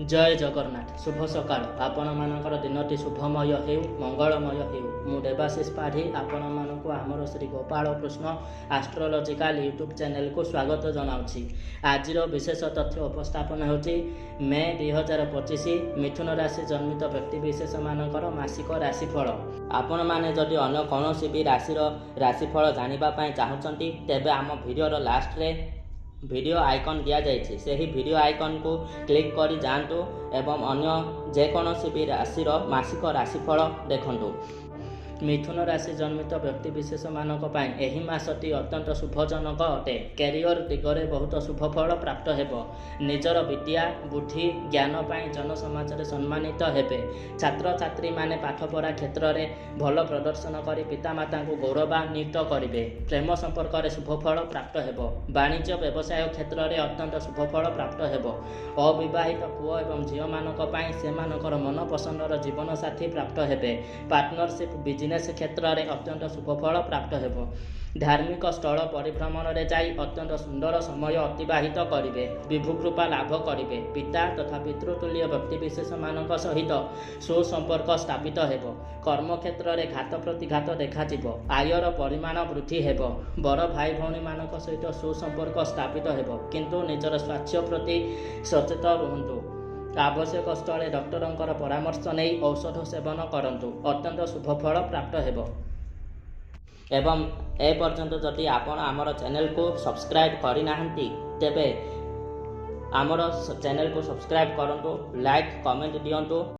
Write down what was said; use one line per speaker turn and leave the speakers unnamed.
जय जगन्नाथ शुभ सकाळ आपण मानकर दिनटी शुभमय हेउ मंगलमय हेउ मु देवाशीष पाढ़ी आपण मानक आमर Shri Gopal Krishna astrological YouTube channel को स्वागत जनाउछि। आज विशेष तथ्य उपस्थापन होछि मे 2025 मिथुन राशि जन्मित व्यक्ति विशेष मानकर मासिक राशिफल। आपण माने जदि अन्य कौनसी भी राशिर राशिफल जानिबा पई चाहुचंती तेबे आम वीडियोर लास्ट रे वीडियो आइकन दिया जाइए से ही वीडियो आइकन को क्लिक कर जातु एवं अन्य जेकोसी भी राशि मासिक राशिफल देखु। मिथुन राशि जन्मित व्यक्ति विशेष मानक एही मासटी अत्यंत शुभजनक अटे। कैरियर दिगरे बहुत शुभ फल प्राप्त हेबो। निजर विद्या बुद्धि ज्ञान पाई जनसमाज रे सम्मानित हेबे। छात्र छात्री माने पाठपढ़ा क्षेत्र में भल प्रदर्शन करी पितामाता को गौरवान्वित करिवे। प्रेम संपर्क में शुभ फल प्राप्त हेबो। वाणिज्य व्यवसाय क्षेत्र में अत्यंत शुभ फल प्राप्त हेबो। अविवाहित पुओ एवं झील मानक पाई सेमानकर मन पसंदर जीवन साथी प्राप्त हेबे। पार्टनरशिप बिजनेस क्षेत्र में अत्यंत शुभफल प्राप्त हेबो। धार्मिक स्थल परिभ्रमण रे जाई अत्यंत सुंदर समय अतिबाहित करिवे। विभु कृपा लाभ करिवे। पिता तथा पितृतुल्य व्यक्ति विशेष मानक सहित सुसंपर्क स्थापित हेबो। कर्म क्षेत्र में घात प्रतिघात देखाजिबो। आयर परिमाण वृद्धि हेबो। बड़ भाई भौणी मानक सहित सुसंपर्क स्थापित हेबो किंतु निजर स्वास्थ्य प्रति सचेत रुहंतु। आवश्यक स्थले डॉक्टर परामर्श नहीं औषध सेवन करंतु। अत्यंत शुभ फल प्राप्त हेबो। एवं ए पर्यंत जदि आपण आमर चैनल को सब्सक्राइब करि नाहंती तेबे आमर चैनल को सब्सक्राइब करंतु, लाइक कमेंट दियंतु।